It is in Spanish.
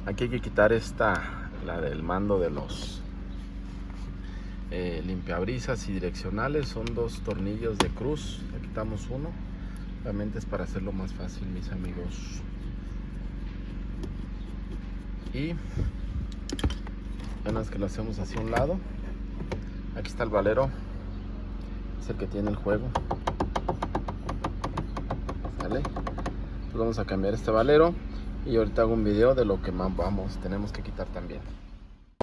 Aquí hay que quitar la del mando de los limpiabrisas y direccionales. Son 2 tornillos de cruz. Le quitamos uno. Realmente es para hacerlo más fácil, mis amigos. Y una vez que lo hacemos hacia un lado, aquí está el valero, es el que tiene el juego. ¿Sale? Pues vamos a cambiar este valero y ahorita hago un video de lo que más tenemos que quitar también.